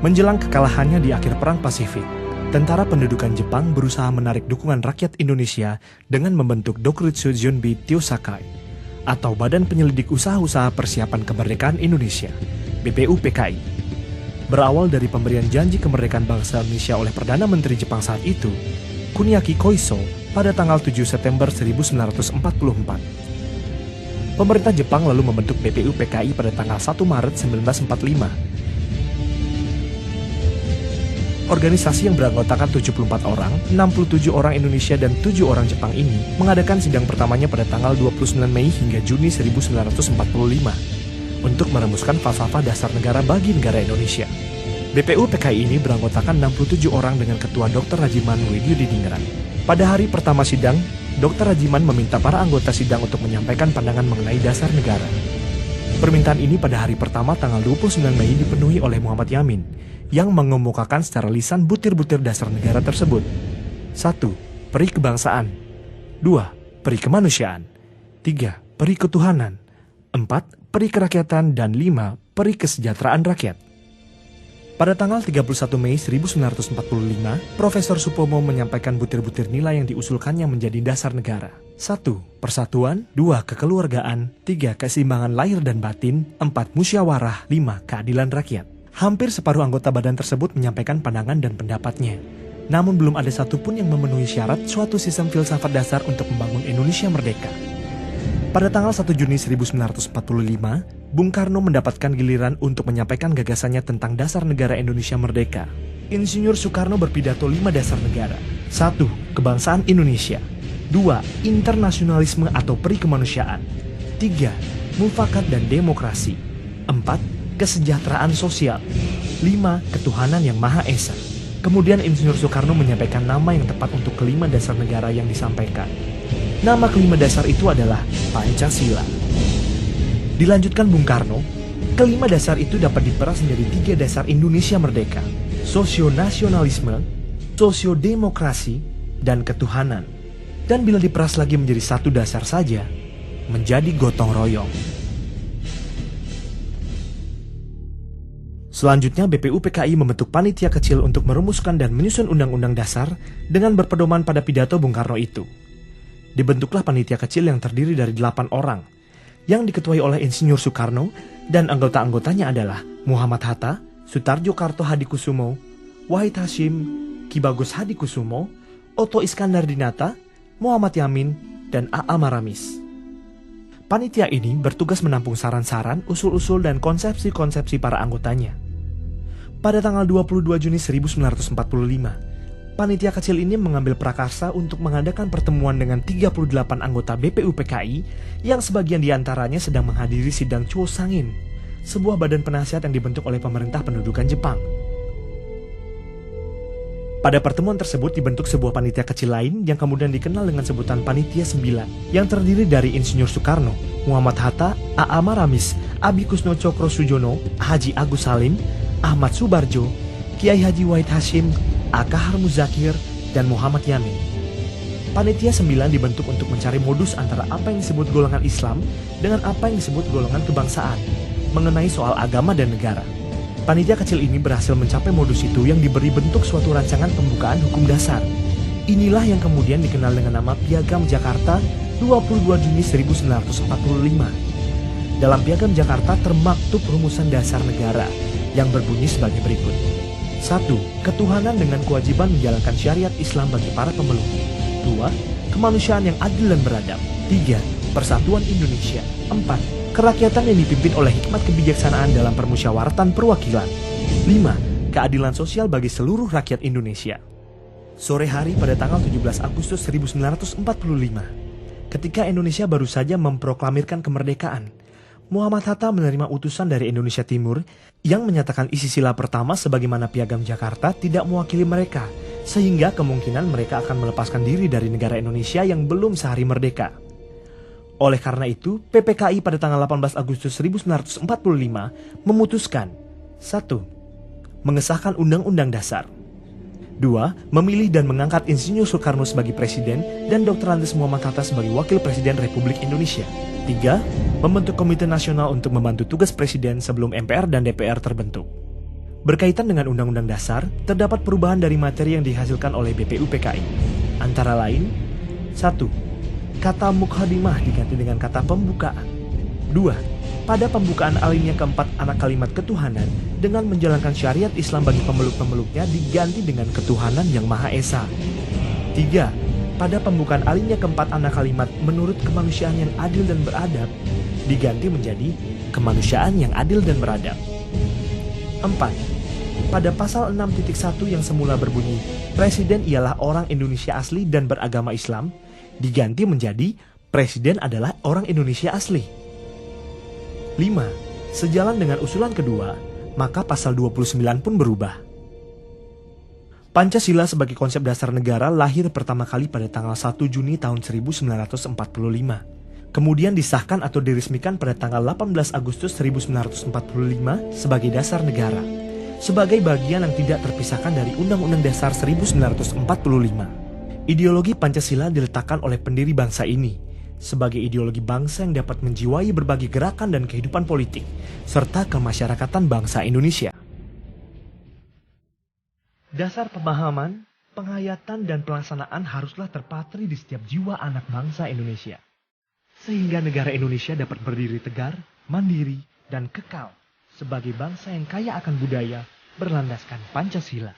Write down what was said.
Menjelang kekalahannya di akhir Perang Pasifik, tentara pendudukan Jepang berusaha menarik dukungan rakyat Indonesia dengan membentuk Dokuritsu Junbi Tyosakai, atau Badan Penyelidik Usaha-Usaha Persiapan Kemerdekaan Indonesia, BPUPKI. Berawal dari pemberian janji kemerdekaan bangsa Indonesia oleh Perdana Menteri Jepang saat itu, Kuniaki Koiso, pada tanggal 7 September 1944. Pemerintah Jepang lalu membentuk BPUPKI pada tanggal 1 Maret 1945. Organisasi yang beranggotakan 74 orang, 67 orang Indonesia dan 7 orang Jepang ini mengadakan sidang pertamanya pada tanggal 29 Mei hingga Juni 1945 untuk merumuskan falsafah dasar negara bagi negara Indonesia. BPUPKI ini beranggotakan 67 orang dengan Ketua Dr. Rajiman Widyudiningrat. Pada hari pertama sidang, Dr. Rajiman meminta para anggota sidang untuk menyampaikan pandangan mengenai dasar negara. Permintaan ini pada hari pertama tanggal 29 Mei dipenuhi oleh Muhammad Yamin, yang mengemukakan secara lisan butir-butir dasar negara tersebut. 1. Peri kebangsaan. 2. Peri kemanusiaan. 3. Peri ketuhanan. 4. Peri kerakyatan. Dan 5. Peri kesejahteraan rakyat. Pada tanggal 31 Mei 1945, Profesor Supomo menyampaikan butir-butir nilai yang diusulkannya menjadi dasar negara. 1. Persatuan. 2. Kekeluargaan. 3. Keseimbangan lahir dan batin. 4. Musyawarah. 5. Keadilan rakyat. Hampir separuh anggota badan tersebut menyampaikan pandangan dan pendapatnya. Namun belum ada satupun yang memenuhi syarat suatu sistem filsafat dasar untuk membangun Indonesia merdeka. Pada tanggal 1 Juni 1945, Bung Karno mendapatkan giliran untuk menyampaikan gagasannya tentang dasar negara Indonesia merdeka. Insinyur Soekarno berpidato 5 dasar negara. 1. Kebangsaan Indonesia. 2. Internasionalisme atau peri kemanusiaan. 3. Mufakat dan demokrasi. 4. Kesejahteraan sosial. 5. Ketuhanan yang Maha Esa. Kemudian Insinyur Soekarno menyampaikan nama yang tepat untuk kelima dasar negara yang disampaikan. Nama kelima dasar itu adalah Pancasila. Dilanjutkan Bung Karno, kelima dasar itu dapat diperas menjadi 3 dasar Indonesia merdeka: sosionasionalisme, sosiodemokrasi, dan ketuhanan. Dan bila diperas lagi menjadi 1 dasar saja, menjadi gotong royong. Selanjutnya, BPUPKI membentuk panitia kecil untuk merumuskan dan menyusun undang-undang dasar dengan berpedoman pada pidato Bung Karno itu. Dibentuklah panitia kecil yang terdiri dari 8 orang, yang diketuai oleh Insinyur Soekarno, dan anggota-anggotanya adalah Muhammad Hatta, Sutarjo Karto Hadikusumo, Wahid Hasyim, Ki Bagus Hadikusumo, Otto Iskandar Dinata, Muhammad Yamin, dan A.A. Maramis. Panitia ini bertugas menampung saran-saran, usul-usul, dan konsepsi-konsepsi para anggotanya. Pada tanggal 22 Juni 1945, panitia kecil ini mengambil prakarsa untuk mengadakan pertemuan dengan 38 anggota BPUPKI yang sebagian diantaranya sedang menghadiri sidang Chosangin, sebuah badan penasihat yang dibentuk oleh pemerintah pendudukan Jepang. Pada pertemuan tersebut dibentuk sebuah panitia kecil lain yang kemudian dikenal dengan sebutan Panitia 9, yang terdiri dari Insinyur Soekarno, Muhammad Hatta, A.A. Maramis, Abi Kusno Cokro Sujono, Haji Agus Salim, Ahmad Subarjo, Kiai Haji Wahid Hasyim, Akahar Muzakir, dan Muhammad Yamin. Panitia 9 dibentuk untuk mencari modus antara apa yang disebut golongan Islam dengan apa yang disebut golongan kebangsaan mengenai soal agama dan negara. Panitia kecil ini berhasil mencapai modus itu yang diberi bentuk suatu rancangan pembukaan hukum dasar. Inilah yang kemudian dikenal dengan nama Piagam Jakarta 22 Juni 1945. Dalam Piagam Jakarta termaktub rumusan dasar negara yang berbunyi sebagai berikut. 1. Ketuhanan dengan kewajiban menjalankan syariat Islam bagi para pemeluk. 2. Kemanusiaan yang adil dan beradab. 3. Persatuan Indonesia. 4. Kerakyatan yang dipimpin oleh hikmat kebijaksanaan dalam permusyawaratan perwakilan. 5. Keadilan sosial bagi seluruh rakyat Indonesia. Sore hari pada tanggal 17 Agustus 1945, ketika Indonesia baru saja memproklamirkan kemerdekaan, Muhammad Hatta menerima utusan dari Indonesia Timur yang menyatakan isi sila pertama sebagaimana Piagam Jakarta tidak mewakili mereka, sehingga kemungkinan mereka akan melepaskan diri dari negara Indonesia yang belum sehari merdeka. Oleh karena itu, PPKI pada tanggal 18 Agustus 1945 memutuskan: 1. Mengesahkan Undang-Undang Dasar. 2. Memilih dan mengangkat Insinyur Soekarno sebagai Presiden dan Dr. Andes Muhammad Hatta sebagai Wakil Presiden Republik Indonesia. 3. Membentuk Komite Nasional untuk membantu tugas Presiden sebelum MPR dan DPR terbentuk. Berkaitan dengan Undang-Undang Dasar, terdapat perubahan dari materi yang dihasilkan oleh BPUPKI. Antara lain, 1. Kata mukhadimah diganti dengan kata pembukaan. 2. Pada pembukaan alinea keempat anak kalimat ketuhanan dengan menjalankan syariat Islam bagi pemeluk-pemeluknya diganti dengan ketuhanan yang Maha Esa. 3. Pada pembukaan alinea keempat anak kalimat menurut kemanusiaan yang adil dan beradab diganti menjadi kemanusiaan yang adil dan beradab. 4. Pada pasal 6.1 yang semula berbunyi Presiden ialah orang Indonesia asli dan beragama Islam diganti menjadi Presiden adalah orang Indonesia asli. 5. Sejalan dengan usulan kedua, maka pasal 29 pun berubah. Pancasila sebagai konsep dasar negara lahir pertama kali pada tanggal 1 Juni tahun 1945. Kemudian disahkan atau diresmikan pada tanggal 18 Agustus 1945 sebagai dasar negara, sebagai bagian yang tidak terpisahkan dari Undang-Undang Dasar 1945. Ideologi Pancasila diletakkan oleh pendiri bangsa ini sebagai ideologi bangsa yang dapat menjiwai berbagai gerakan dan kehidupan politik, serta kemasyarakatan bangsa Indonesia. Dasar pemahaman, penghayatan, dan pelaksanaan haruslah terpatri di setiap jiwa anak bangsa Indonesia, sehingga negara Indonesia dapat berdiri tegar, mandiri, dan kekal sebagai bangsa yang kaya akan budaya berlandaskan Pancasila.